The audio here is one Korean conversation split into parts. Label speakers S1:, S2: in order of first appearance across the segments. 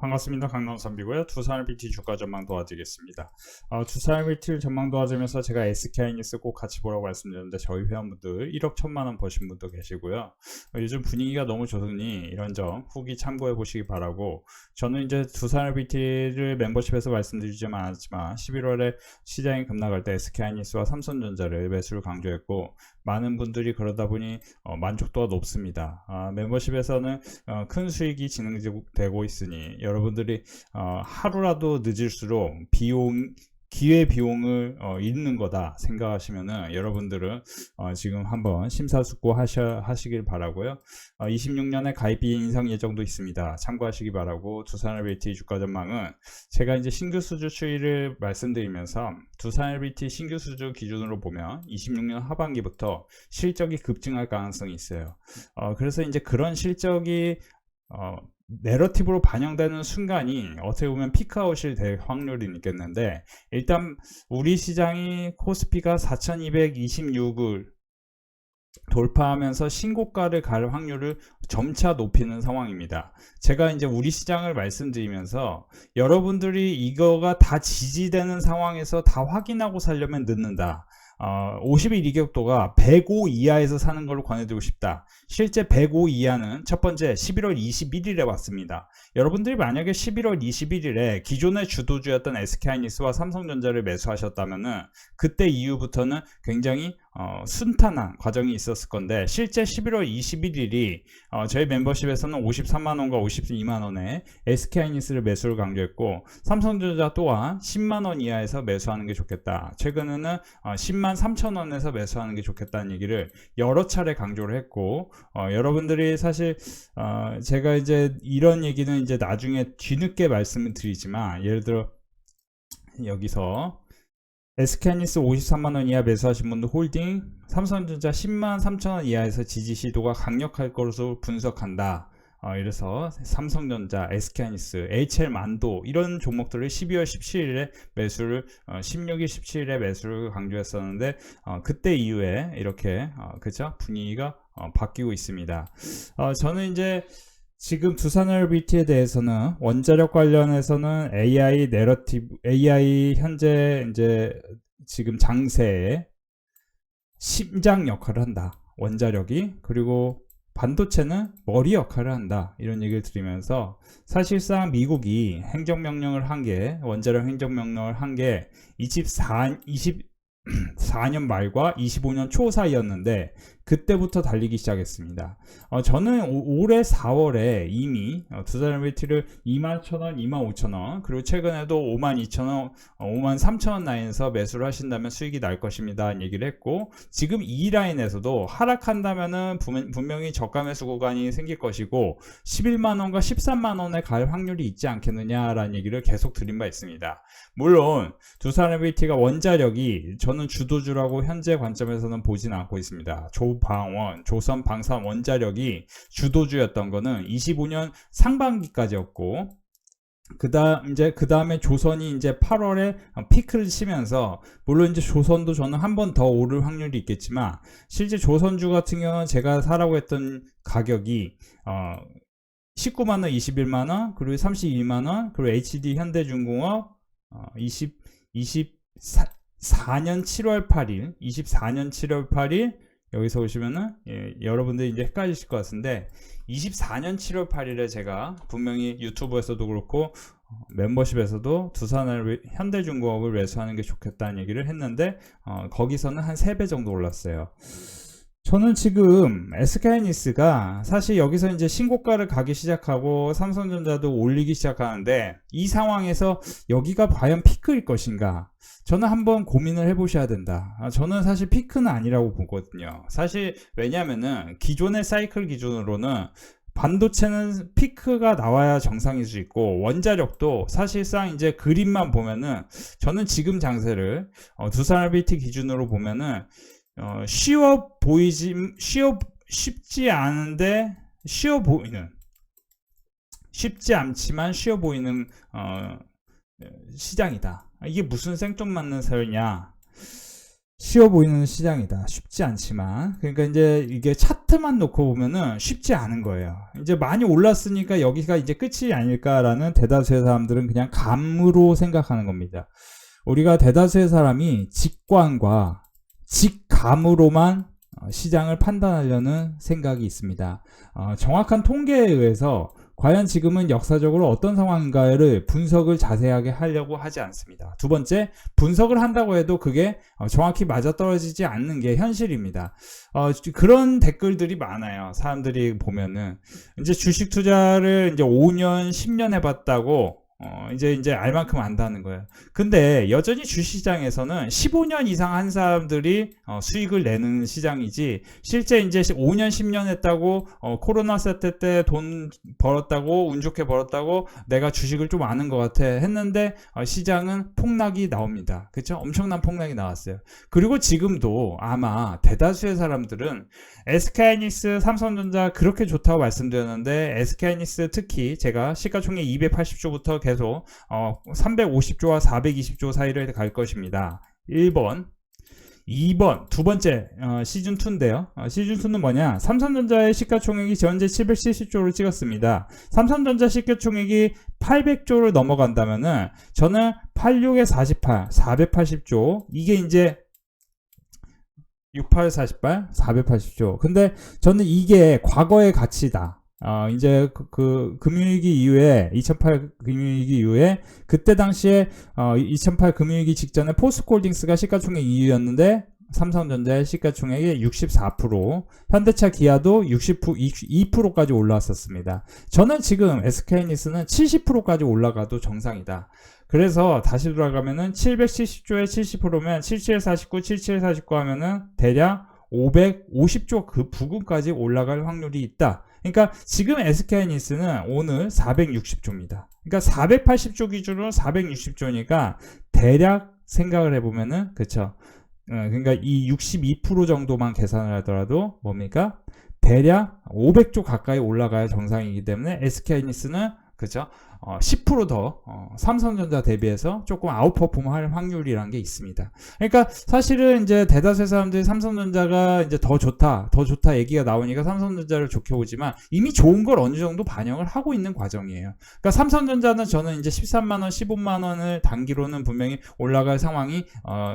S1: 반갑습니다. 강남선비고요. 두산RBT 주가 전망 도와드리겠습니다. 두산RBT를 전망 도와주면서 제가 SK하이닉스 꼭 같이 보라고 말씀드렸는데 저희 회원분들 1억 1천만원 버신 분도 계시고요. 요즘 분위기가 너무 좋으니 이런 점 후기 참고해 보시기 바라고, 저는 이제 두산RBT를 멤버십에서 말씀드리지만 않았지만 11월에 시장이 급락할 때 SK하이닉스와 삼성전자를 매수를 강조했고, 많은 분들이 그러다 보니 만족도가 높습니다. 멤버십에서는 큰 수익이 진행되고 있으니 여러분들이 하루라도 늦을수록 기회 비용을 잃는 거다 생각하시면은 여러분들은 지금 한번 심사숙고 하시길 바라고요. 26년에 가입비 인상 예정도 있습니다. 참고하시기 바라고, 두산RBT 주가 전망은 제가 이제 신규 수주 추이를 말씀드리면서 두산RBT 신규 수주 기준으로 보면 26년 하반기부터 실적이 급증할 가능성이 있어요. 그래서 이제 그런 실적이 내러티브로 반영되는 순간이 어떻게 보면 피크아웃이 될 확률이 있겠는데, 일단 우리 시장이 코스피가 4226을 돌파하면서 신고가를 갈 확률을 점차 높이는 상황입니다. 제가 이제 우리 시장을 말씀드리면서 여러분들이 이거가 다 지지되는 상황에서 다 확인하고 살려면 늦는다. 50일 이격도가 105 이하에서 사는 걸로 권해드리고 싶다. 실제 105 이하는 첫 번째 11월 21일에 왔습니다. 여러분들이 만약에 11월 21일에 기존의 주도주였던 SK하이닉스와 삼성전자를 매수하셨다면은 그때 이후부터는 굉장히 순탄한 과정이 있었을 건데, 실제 11월 21일이 저희 멤버십에서는 53만원과 52만원에 SK하이닉스를 매수를 강조했고, 삼성전자 또한 10만원 이하에서 매수하는 게 좋겠다. 최근에는 10만 3천원에서 매수하는 게 좋겠다는 얘기를 여러 차례 강조를 했고, 여러분들이 사실 제가 이제 이런 얘기는 이제 나중에 뒤늦게 말씀을 드리지만, 예를 들어 여기서 SK하이닉스 53만원 이하 매수하신 분들 홀딩, 삼성전자 10만 3천원 이하에서 지지 시도가 강력할 것으로 분석한다. 이래서 삼성전자, SK하이닉스, HL만도 이런 종목들을 12월 17일에 매수를 16일 17일에 매수를 강조했었는데, 그때 이후에 이렇게 그죠? 분위기가 바뀌고 있습니다. 저는 이제 지금 두산RBT에 대해서는 원자력 관련해서는 AI 내러티브, AI 현재 이제 지금 장세에 심장 역할을 한다. 원자력이. 그리고 반도체는 머리 역할을 한다. 이런 얘기를 드리면서, 사실상 미국이 행정명령을 한 게, 원자력 행정명령을 한 게 24년 말과 25년 초 사이였는데 그때부터 달리기 시작했습니다. 저는 올해 4월에 이미 두산RBT를 21,000원, 25,000원, 그리고 최근에도 52,000원, 53,000원 라인에서 매수를 하신다면 수익이 날 것입니다 얘기를 했고, 지금 이 라인에서도 하락한다면은 분명히 저가 매수 구간이 생길 것이고 11만원과 13만원에 갈 확률이 있지 않겠느냐라는 얘기를 계속 드린 바 있습니다. 물론 두산RBT가 원자력이 저는 주도주라고 현재 관점에서는 보진 않고 있습니다. 조방원, 조선 방산 원자력이 주도주였던 거는 25년 상반기까지였고, 그 다음에 조선이 이제 8월에 피크를 치면서, 물론 이제 조선도 저는 한 번 더 오를 확률이 있겠지만, 실제 조선주 같은 경우는 제가 사라고 했던 가격이 19만원, 21만원, 그리고 32만원, 그리고 HD 현대중공업 24년 7월 8일, 24년 7월 8일, 여기서 보시면은 여러분들이 이제 헷갈리실 것 같은데, 24년 7월 8일에 제가 분명히 유튜브에서도 그렇고 멤버십에서도 두산을 현대중공업을 매수하는 게 좋겠다는 얘기를 했는데, 거기서는 한 3배 정도 올랐어요. 저는 지금 SK하이닉스가 사실 여기서 이제 신고가를 가기 시작하고 삼성전자도 올리기 시작하는데, 이 상황에서 여기가 과연 피크일 것인가, 저는 한번 고민을 해보셔야 된다. 저는 사실 피크는 아니라고 보거든요. 사실 왜냐면은 기존의 사이클 기준으로는 반도체는 피크가 나와야 정상일 수 있고, 원자력도 사실상 이제 그림만 보면은, 저는 지금 장세를 두산RBT 기준으로 보면은 쉽지 않은데 쉽지 않지만 쉬워 보이는 시장이다. 이게 무슨 생뚱맞는 소리냐. 쉬워 보이는 시장이다. 쉽지 않지만. 그러니까 이제 이게 차트만 놓고 보면은 쉽지 않은 거예요. 이제 많이 올랐으니까 여기가 이제 끝이 아닐까라는 대다수의 사람들은 그냥 감으로 생각하는 겁니다. 우리가 대다수의 사람이 직관과 직감으로만 시장을 판단하려는 생각이 있습니다. 정확한 통계에 의해서 과연 지금은 역사적으로 어떤 상황인가를 분석을 자세하게 하려고 하지 않습니다. 두 번째, 분석을 한다고 해도 그게 정확히 맞아떨어지지 않는 게 현실입니다. 그런 댓글들이 많아요. 사람들이 보면은 이제 주식 투자를 이제 5년, 10년 해봤다고 이제 알 만큼 안다는 거예요. 근데 여전히 주시장에서는 15년 이상 한 사람들이 수익을 내는 시장이지, 실제 이제 5년 10년 했다고 코로나 사태 때 돈 벌었다고, 운 좋게 벌었다고, 내가 주식을 좀 아는 것 같아 했는데 시장은 폭락이 나옵니다. 그쵸? 엄청난 폭락이 나왔어요. 그리고 지금도 아마 대다수의 사람들은 SK하이닉스, 삼성전자 그렇게 좋다고 말씀드렸는데, SK하이닉스 특히 제가 시가총액 280조부터 계속 350조와 420조 사이를 갈 것입니다. 1번. 2번, 두 번째 시즌2인데요. 시즌2는 뭐냐? 삼성전자의 시가총액이 현재 770조를 찍었습니다. 삼성전자 시가총액이 800조를 넘어간다면은 저는 86에 48, 480조, 이게 이제 68, 48, 480조. 근데 저는 이게 과거의 가치다. 이제 그 금융위기 이후에, 2008 금융위기 이후에, 그때 당시에 2008 금융위기 직전에 포스코홀딩스가 시가총액 2위였는데 삼성전자의 시가총액이 64%, 현대차 기아도 62%까지 올라왔었습니다. 저는 지금 SK하이닉스는 70%까지 올라가도 정상이다. 그래서 다시 돌아가면은 770조에 70%면 7749, 7749 하면은 대략 550조 그 부근까지 올라갈 확률이 있다. 그러니까 지금 SK하이닉스는 오늘 460조입니다. 그러니까 480조 기준으로 460조니까 대략 생각을 해보면은, 그쵸? 그러니까 이 62% 정도만 계산을 하더라도 뭡니까? 대략 500조 가까이 올라가야 정상이기 때문에 SK하이닉스는, 그쵸? 10% 더 삼성전자 대비해서 조금 아웃퍼폼 할 확률이란 게 있습니다. 그러니까 사실은 이제 대다수의 사람들이 삼성전자가 이제 더 좋다 얘기가 나오니까 삼성전자를 좋게 보지만 이미 좋은 걸 어느 정도 반영을 하고 있는 과정이에요. 그러니까 삼성전자는 저는 이제 13만원, 15만원을 단기로는 분명히 올라갈 상황이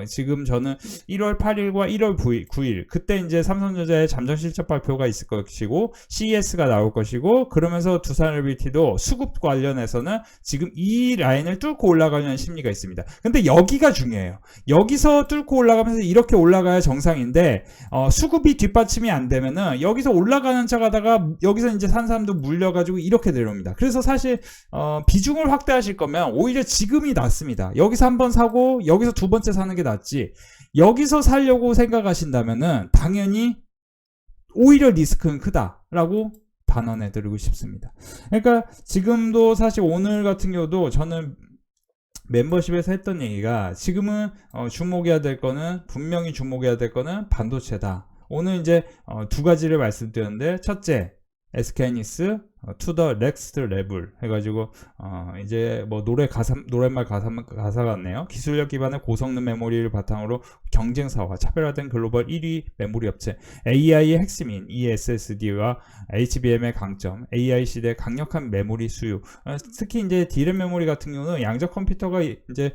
S1: 지금 저는 1월 8일과 1월 9일 그때 이제 삼성전자의 잠정 실적 발표가 있을 것이고 CES가 나올 것이고, 그러면서 두산LBT도 수급 관련해서 지금 이 라인을 뚫고 올라가려는 심리가 있습니다. 근데 여기가 중요해요. 여기서 뚫고 올라가면서 이렇게 올라가야 정상인데 수급이 뒷받침이 안 되면은 여기서 올라가는 척 하다가 여기서 이제 산 사람도 물려가지고 이렇게 내려옵니다. 그래서 사실 비중을 확대하실 거면 오히려 지금이 낫습니다. 여기서 한번 사고 여기서 두 번째 사는 게 낫지, 여기서 살려고 생각하신다면은 당연히 오히려 리스크는 크다라고 단언해 드리고 싶습니다. 그러니까 지금도 사실 오늘 같은 경우도 저는 멤버십에서 했던 얘기가, 지금은 주목해야 될 거는, 분명히 주목해야 될 거는 반도체다. 오늘 이제 두 가지를 말씀드렸는데, 첫째, SK하이닉스 to the next level 해가지고 이제 뭐 노랫말 가사 같네요. 기술력 기반의 고성능 메모리를 바탕으로 경쟁사와 차별화된 글로벌 1위 메모리 업체, AI의 핵심인 eSSD와 HBM의 강점, AI 시대 강력한 메모리 수요. 특히 이제 D램 메모리 같은 경우는 양자 컴퓨터가 이제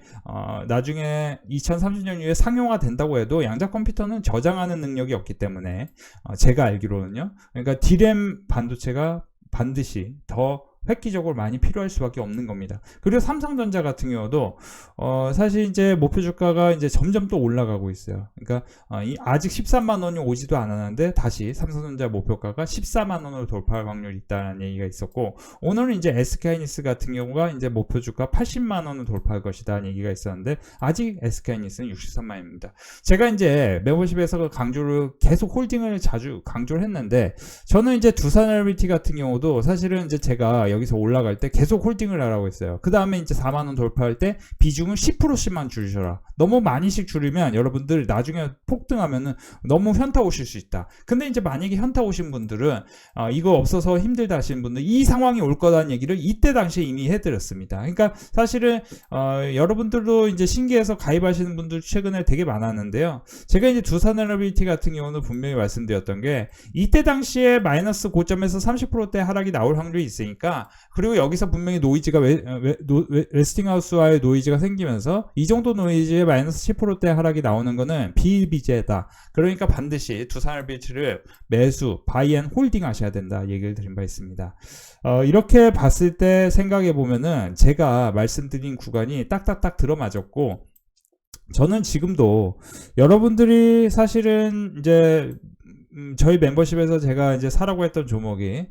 S1: 나중에 2030년 이후에 상용화 된다고 해도 양자 컴퓨터는 저장하는 능력이 없기 때문에 제가 알기로는요. 그러니까 D램 반도체가 반드시 더 획기적으로 많이 필요할 수밖에 없는 겁니다. 그리고 삼성전자 같은 경우도 사실 이제 목표 주가가 이제 점점 또 올라가고 있어요. 그러니까 아직 13만 원이 오지도 않았는데 다시 삼성전자 목표가가 14만 원으로 돌파할 확률이 있다는 얘기가 있었고, 오늘은 이제 SK하이닉스 같은 경우가 이제 목표 주가 80만 원을 돌파할 것이다는 얘기가 있었는데 아직 SK하이닉스는 63만 원입니다. 제가 이제 멤버십에서 강조를 계속 홀딩을 자주 강조를 했는데, 저는 이제 두산LBT 같은 경우도 사실은 이제 제가 여기서 올라갈 때 계속 홀딩을 하라고 했어요. 그 다음에 이제 4만원 돌파할 때 비중을 10%씩만 줄이셔라. 너무 많이씩 줄이면 여러분들 나중에 폭등하면은 너무 현타 오실 수 있다. 근데 이제 만약에 현타 오신 분들은 이거 없어서 힘들다 하시는 분들, 이 상황이 올 거다는 얘기를 이때 당시에 이미 해드렸습니다. 그러니까 사실은 여러분들도 이제 신기해서 가입하시는 분들 최근에 되게 많았는데요. 제가 이제 두산에너빌리티 같은 경우는 분명히 말씀드렸던 게 이때 당시에 마이너스 고점에서 30%대 하락이 나올 확률이 있으니까, 그리고 여기서 분명히 노이즈가 웨스팅하우스와의 노이즈가 생기면서 이 정도 노이즈에 마이너스 10%대 하락이 나오는 거는 비일비재다. 그러니까 반드시 두산에너빌리티를 매수, 바이 앤 홀딩 하셔야 된다 얘기를 드린 바 있습니다. 이렇게 봤을 때 생각해 보면은 제가 말씀드린 구간이 딱딱딱 들어맞았고, 저는 지금도 여러분들이 사실은 이제 저희 멤버십에서 제가 이제 사라고 했던 종목이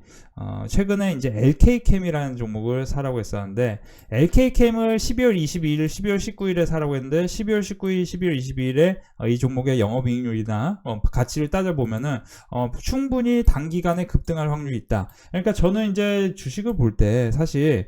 S1: 최근에 이제 LK캠이라는 종목을 사라고 했었는데, LK캠을 12월 22일, 12월 19일에 사라고 했는데 12월 19일, 12월 22일에 이 종목의 영업이익률이나 가치를 따져보면은 충분히 단기간에 급등할 확률이 있다. 그러니까 저는 이제 주식을 볼 때 사실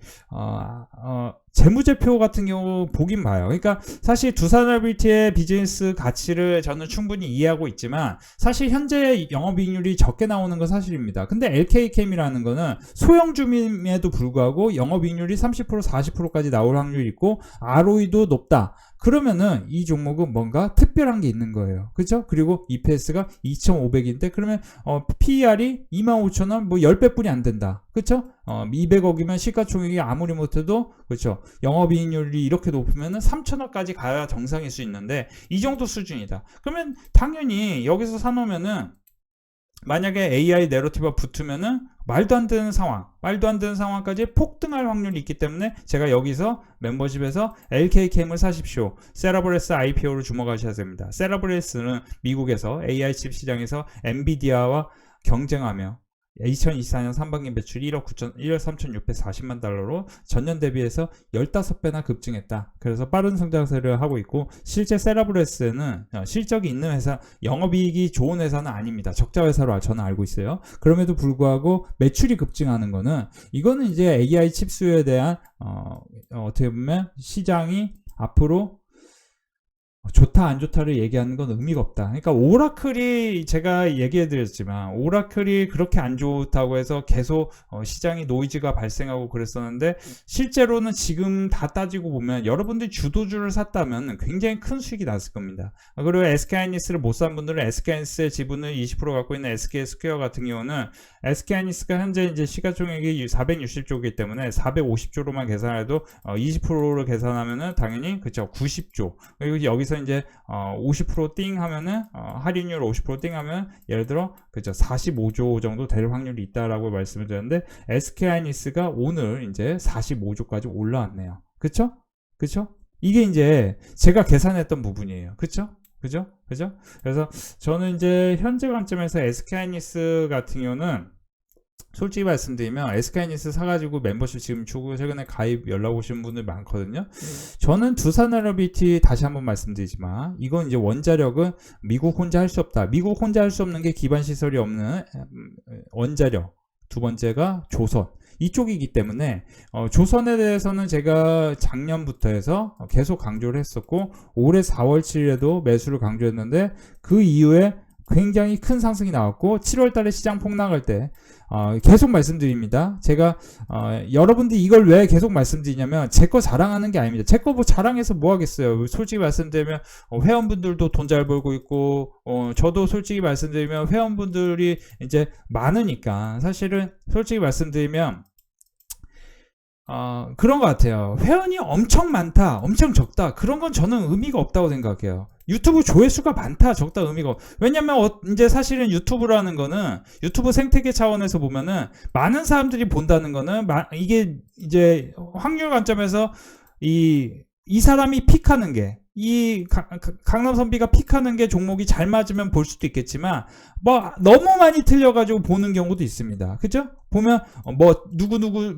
S1: 재무제표 같은 경우 보긴 봐요. 그러니까 사실 두산에너빌리티의 비즈니스 가치를 저는 충분히 이해하고 있지만 사실 현재 영업이익률이 적게 나오는 건 사실입니다. 근데 LK캠이라는 거는 소형주임에도 불구하고 영업이익률이 30%, 40%까지 나올 확률이 있고 ROE도 높다. 그러면은 이 종목은 뭔가 특별한 게 있는 거예요. 그죠? 그리고 EPS가 2,500인데 그러면 PER이 25,000원, 뭐 10배뿐이 안 된다. 그쵸? 200억이면 시가총액이 아무리 못해도, 그렇죠, 영업이익률이 이렇게 높으면 3,000원까지 가야 정상일 수 있는데 이 정도 수준이다. 그러면 당연히 여기서 사놓으면은 만약에 AI 내러티브가 붙으면은 말도 안 되는 상황까지 폭등할 확률이 있기 때문에 제가 여기서 멤버십에서 LK캠을 사십시오. 세라브레스 IPO를 주목하셔야 됩니다. 세라브레스는 미국에서 AI 칩 시장에서 엔비디아와 경쟁하며 2024년 상반기 매출이 1억 3,640만 달러로 전년 대비해서 15배나 급증했다. 그래서 빠른 성장세를 하고 있고, 실제 세라브레스는 실적이 있는 회사, 영업이익이 좋은 회사는 아닙니다. 적자 회사로 저는 알고 있어요. 그럼에도 불구하고 매출이 급증하는 거는, 이거는 이제 AI 칩 수요에 대한 어떻게 보면 시장이 앞으로 좋다 안 좋다를 얘기하는 건 의미가 없다. 그러니까 오라클이, 제가 얘기해 드렸지만 오라클이 그렇게 안 좋다고 해서 계속 시장이 노이즈가 발생하고 그랬었는데, 실제로는 지금 다 따지고 보면 여러분들이 주도주를 샀다면 굉장히 큰 수익이 났을 겁니다. 그리고 SK하이닉스를 못 산 분들은 SK하이닉스의 지분을 20% 갖고 있는 SK스퀘어 같은 경우는, SK하이닉스가 현재 이제 시가총액이 460조이기 때문에 450조로만 계산해도 20%를 계산하면은 당연히 그쵸 90조. 그리고 여기서 이제 50%띵 하면은 할인율 50%띵 하면 예를 들어 그죠 45조 정도 될 확률이 있다라고 말씀을 드렸는데, SK하이닉스가 오늘 이제 45조까지 올라왔네요. 그쵸? 이게 이제 제가 계산했던 부분이에요. 그쵸? 그래서 저는 이제 현재 관점에서 SK하이닉스 같은 경우는 솔직히 말씀드리면 SK하이닉스 사가지고 멤버십 지금 주고 최근에 가입 연락 오신 분들 많거든요. 저는 두산에너빌리티 다시 한번 말씀드리지만 이건 이제 원자력은 미국 혼자 할 수 없다. 미국 혼자 할 수 없는 게 기반시설이 없는 원자력. 두 번째가 조선. 이쪽이기 때문에 조선에 대해서는 제가 작년부터 해서 계속 강조를 했었고, 올해 4월 7일에도 매수를 강조했는데 그 이후에 굉장히 큰 상승이 나왔고, 7월달에 시장 폭락할 때 계속 말씀드립니다. 제가 여러분들이 이걸 왜 계속 말씀드리냐면 제 거 자랑하는 게 아닙니다. 제 거 뭐 자랑해서 뭐 하겠어요. 솔직히 말씀드리면 회원분들도 돈 잘 벌고 있고, 저도 솔직히 말씀드리면 회원분들이 이제 많으니까, 사실은 솔직히 말씀드리면 그런 것 같아요. 회원이 엄청 많다, 엄청 적다, 그런 건 저는 의미가 없다고 생각해요. 유튜브 조회수가 많다, 적다 의미가 없. 왜냐면 이제 사실은 유튜브라는 거는, 유튜브 생태계 차원에서 보면은 많은 사람들이 본다는 거는 이게 이제 확률 관점에서 이 사람이 픽하는 게, 이 강남선비가 픽하는 게 종목이 잘 맞으면 볼 수도 있겠지만 뭐 너무 많이 틀려가지고 보는 경우도 있습니다. 그죠? 보면 뭐 누구누구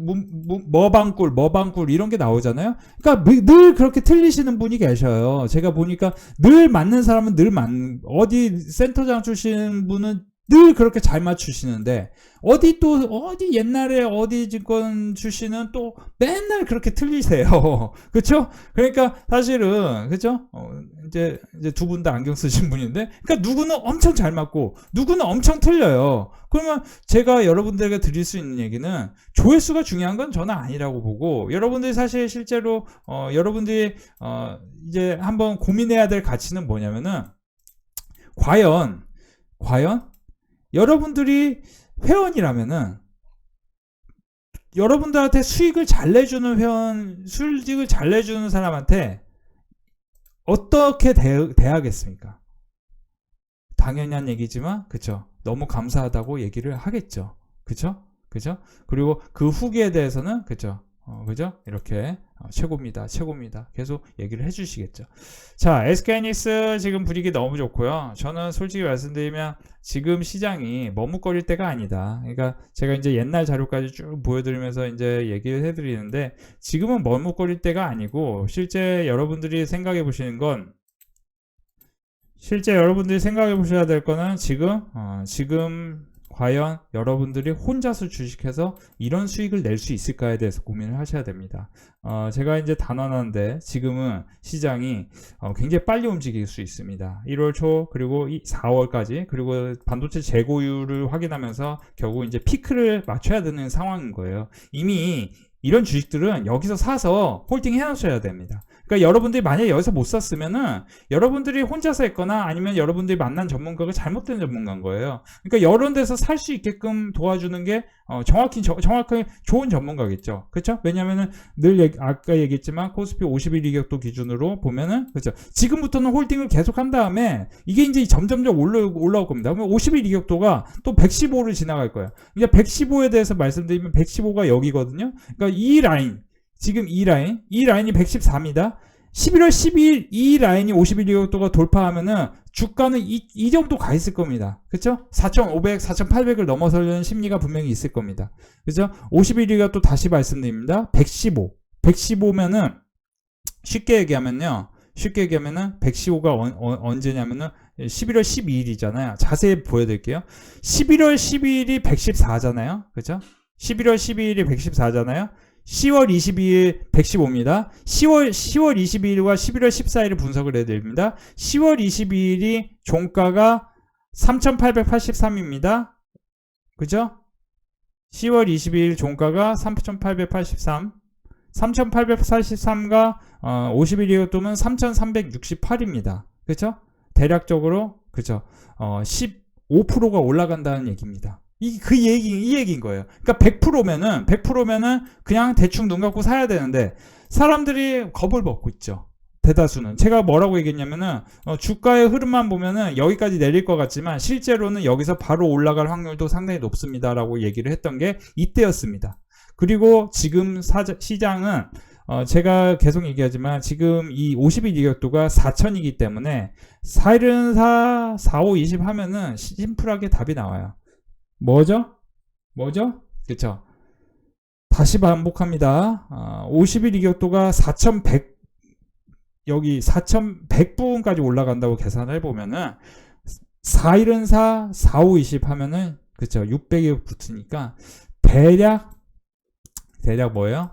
S1: 머방꿀 이런 게 나오잖아요. 그러니까 늘 그렇게 틀리시는 분이 계셔요. 제가 보니까 늘 맞는 사람은 어디 센터장 출신 분은 늘 그렇게 잘 맞추시는데 어디 옛날에 어디 증권 출신은 또 맨날 그렇게 틀리세요. 그렇죠? 그러니까 사실은 그렇죠? 이제 두 분 다 안경 쓰신 분인데, 그러니까 누구는 엄청 잘 맞고 누구는 엄청 틀려요. 그러면 제가 여러분들에게 드릴 수 있는 얘기는 조회수가 중요한 건 저는 아니라고 보고, 여러분들이 사실 실제로 여러분들이 이제 한번 고민해야 될 가치는 뭐냐면은 과연 여러분들이 회원이라면은 여러분들한테 수익을 잘 내주는 수익을 잘 내주는 사람한테 어떻게 대하겠습니까? 당연한 얘기지만, 그쵸? 너무 감사하다고 얘기를 하겠죠. 그쵸? 그리고 그 후기에 대해서는, 그쵸? 이렇게 최고입니다. 계속 얘기를 해주시겠죠. 자, SK하이닉스 지금 분위기 너무 좋고요. 저는 솔직히 말씀드리면 지금 시장이 머뭇거릴 때가 아니다. 그러니까 제가 이제 옛날 자료까지 쭉 보여드리면서 이제 얘기를 해드리는데, 지금은 머뭇거릴 때가 아니고, 실제 여러분들이 생각해 보시는 건, 여러분들이 생각해 보셔야 될 거는 지금 과연 여러분들이 혼자서 주식해서 이런 수익을 낼 수 있을까에 대해서 고민을 하셔야 됩니다. 제가 이제 단언하는데 지금은 시장이 굉장히 빨리 움직일 수 있습니다. 1월 초 그리고 4월까지, 그리고 반도체 재고율을 확인하면서 결국 이제 피크를 맞춰야 되는 상황인 거예요. 이미 이런 주식들은 여기서 사서 홀딩 해놓으셔야 됩니다. 그러니까 여러분들이 만약에 여기서 못 샀으면은 여러분들이 혼자서 했거나 아니면 여러분들이 만난 전문가가 잘못된 전문가인 거예요. 그러니까 이런 데서 살 수 있게끔 도와주는 게 정확히 좋은 전문가겠죠. 그렇죠? 왜냐면은 아까 얘기했지만 코스피 50일 이격도 기준으로 보면은, 그렇죠? 지금부터는 홀딩을 계속 한 다음에 이게 이제 점점점 올라올 겁니다. 그러면 50일 이격도가 또 115를 지나갈 거예요. 이제 115에 대해서 말씀드리면 115가 여기거든요. 그러니까 이 라인, 지금 이 라인이 114입니다. 11월 12일 이 라인이 50일 이격도가 돌파하면은 주가는 이 정도 가 있을 겁니다. 그쵸? 4,500, 4,800을 넘어서려는 심리가 분명히 있을 겁니다. 그죠? 50일 이격도 다시 말씀드립니다. 115면은 쉽게 얘기하면은 115가 언제냐면은 11월 12일이잖아요. 자세히 보여드릴게요. 11월 12일이 114잖아요. 그죠? 11월 12일이 114잖아요. 10월 22일 115입니다. 10월 22일과 11월 14일을 분석을 해드립니다. 10월 22일이 종가가 3,883입니다. 그죠? 10월 22일 종가가 3,883. 3,883과 50일 이격도면 3,368입니다. 그죠? 대략적으로, 그죠? 15%가 올라간다는 얘기입니다. 이 얘기인 거예요. 그러니까 100%면은 그냥 대충 눈 감고 사야 되는데, 사람들이 겁을 먹고 있죠. 대다수는. 제가 뭐라고 얘기했냐면은, 주가의 흐름만 보면은 여기까지 내릴 것 같지만, 실제로는 여기서 바로 올라갈 확률도 상당히 높습니다라고 얘기를 했던 게 이때였습니다. 그리고 지금 시장은, 제가 계속 얘기하지만 지금 이 50일 이격도가 4,000이기 때문에 414, 45, 20 하면은 심플하게 답이 나와요. 뭐죠? 그쵸? 다시 반복합니다. 50일 이격도가 4,100, 여기 4,100부분까지 올라간다고 계산을 해보면은 414, 45, 20 하면은, 그쵸? 600이 붙으니까 대략 뭐예요?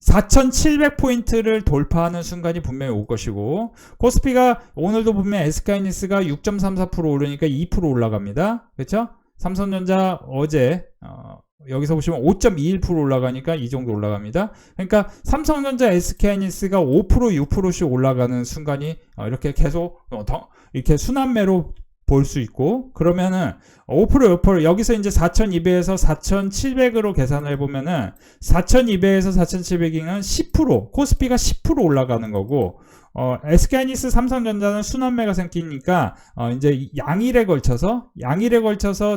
S1: 4,700포인트를 돌파하는 순간이 분명히 올 것이고, 코스피가 오늘도 보면 SK하이닉스가 6.34% 오르니까 2% 올라갑니다. 그렇죠? 삼성전자 어제 여기서 보시면 5.21% 올라가니까 이 정도 올라갑니다. 그러니까 삼성전자, SK하이닉스가 5%, 6%씩 올라가는 순간이 이렇게 계속 이렇게 순환매로 볼 수 있고, 그러면은 5%, 6% 여기서 이제 4,200에서 4,700으로 계산을 해보면은 4,200에서 4,700이면 10%, 코스피가 10% 올라가는 거고, SK하이닉스, 삼성전자는 순환매가 생기니까 이제 양일에 걸쳐서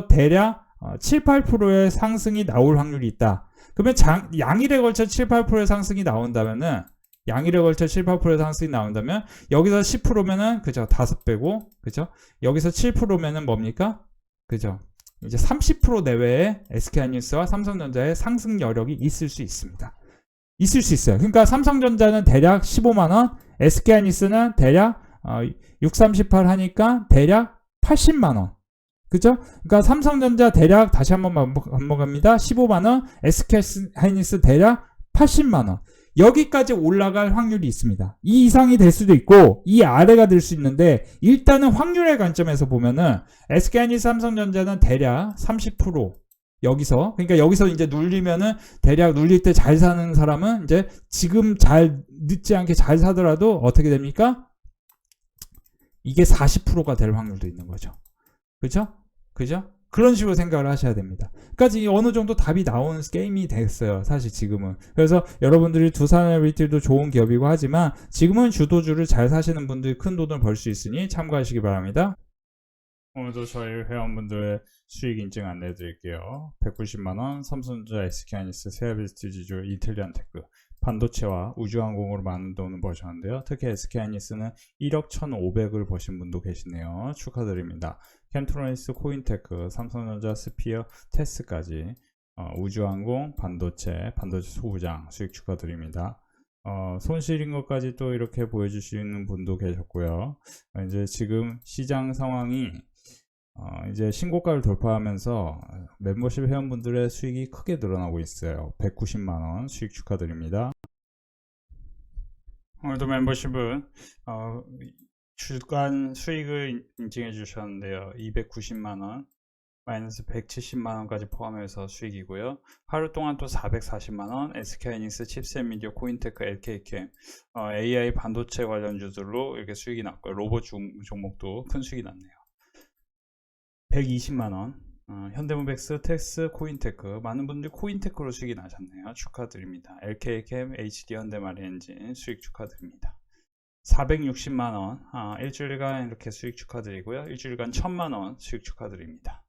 S1: 대략 7, 8%의 상승이 나올 확률이 있다. 그러면 양일에 걸쳐 7, 8%의 상승이 나온다면은, 양일에 걸쳐 7, 8%의 상승이 나온다면, 여기서 10%면은, 그죠? 5배고, 그죠? 여기서 7%면은 뭡니까? 그죠? 이제 30% 내외의 SK하이닉스와 삼성전자의 상승 여력이 있을 수 있습니다. 있을 수 있어요. 그러니까 삼성전자는 대략 15만원, SK하이닉스는 대략 638 하니까 대략 80만원. 그죠? 그러니까 삼성전자 대략 다시 한번 반복합니다. 15만원, SK하이닉스 대략 80만원. 여기까지 올라갈 확률이 있습니다. 이 이상이 될 수도 있고 이 아래가 될 수 있는데, 일단은 확률의 관점에서 보면은 SK하이닉스 삼성전자는 대략 30% 여기서, 그러니까 여기서 이제 눌리면은 대략 눌릴 때 잘 사는 사람은 이제 지금 잘 늦지 않게 잘 사더라도 어떻게 됩니까? 이게 40%가 될 확률도 있는 거죠. 그죠? 그죠? 그런 식으로 생각을 하셔야 됩니다. 그러니까 어느 정도 답이 나오는 게임이 됐어요. 사실 지금은. 그래서 여러분들이 두산하이브리티도 좋은 기업이고 하지만 지금은 주도주를 잘 사시는 분들이 큰 돈을 벌 수 있으니 참고하시기 바랍니다. 오늘도 저희 회원분들의 수익 인증 안내해 드릴게요. 190만원 삼성전자, SK하이닉스, 세아비스트 지주, 이틀리안테크, 반도체와 우주항공으로 많은 돈을 버셨는데요. 특히 SK하이닉스는 1억 1,500을 버신 분도 계시네요. 축하드립니다. 캠트로니스, 코인테크, 삼성전자, 스피어, 테스까지 우주항공, 반도체 소부장 수익 축하드립니다. 손실인 것까지 또 이렇게 보여주시는 분도 계셨고요. 이제 지금 시장 상황이 이제 신고가를 돌파하면서 멤버십 회원분들의 수익이 크게 늘어나고 있어요. 190만원 수익 축하드립니다. 오늘도 멤버십은 주간 수익을 인증해 주셨는데요. 290만원 마이너스 170만원까지 포함해서 수익이고요. 하루 동안 또 440만원 SK하이닉스, 칩셋미디어, 코인테크, LK캠, AI 반도체 관련주들로 이렇게 수익이 났고요. 로봇 종목도 큰 수익이 났네요. 120만원 현대모백스, 텍스, 코인테크, 많은 분들이 코인테크로 수익이 나셨네요. 축하드립니다. LK캠, HD 현대마리엔진 수익 축하드립니다. 460만원 일주일간 이렇게 수익 축하드리고요. 일주일간 1000만원 수익 축하드립니다.